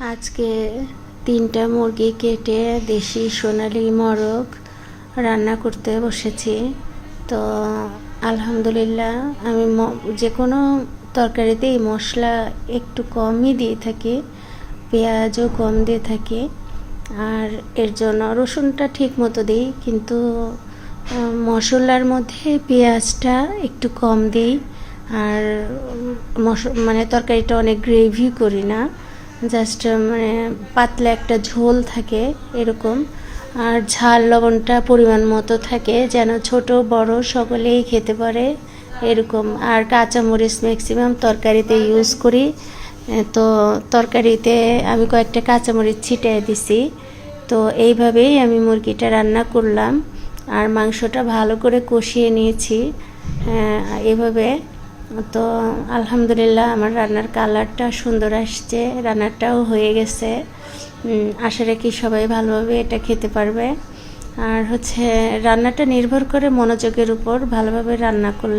আজকে 3টা মুরগি কেটে দেশি সোনালি মোরগ রান্না করতে বসেছি। তো আলহামদুলিল্লাহ আমি যে কোনো তরকারিতেই মশলা একটু কমই দিয়ে থাকি, পেঁয়াজও কম দিয়ে থাকি। আর এর জন্য রসুনটা ঠিক মতো দিই, কিন্তু মশলার মধ্যে পেঁয়াজটা একটু কম দিই। আর মানে তরকারিটা অনেক গ্রেভি করি না, জাস্ট মানে পাতলা একটা ঝোল থাকে এরকম। আর ঝাল লবণটা পরিমাণ মতো থাকে, যেন ছোট বড় সকলেই খেতে পারে এরকম। আর কাঁচামরিচ ম্যাক্সিমাম তরকারিতে ইউজ করি। তো তরকারিতে আমি কয়েকটা কাঁচামরিচ ছিটিয়ে দিছি। তো এইভাবেই আমি মুরগিটা রান্না করলাম। আর মাংসটা ভালো করে কষিয়ে নিয়েছি এভাবে। তো আলহামদুলিল্লাহ আমার রান্নার কালারটা সুন্দর আসছে, রান্নাটাও হয়ে গেছে। আশা রাখি সবাই ভালোভাবে এটা খেতে পারবে। আর রান্নাটা নির্ভর করে মনোযোগের উপর, ভালোভাবে রান্না করলে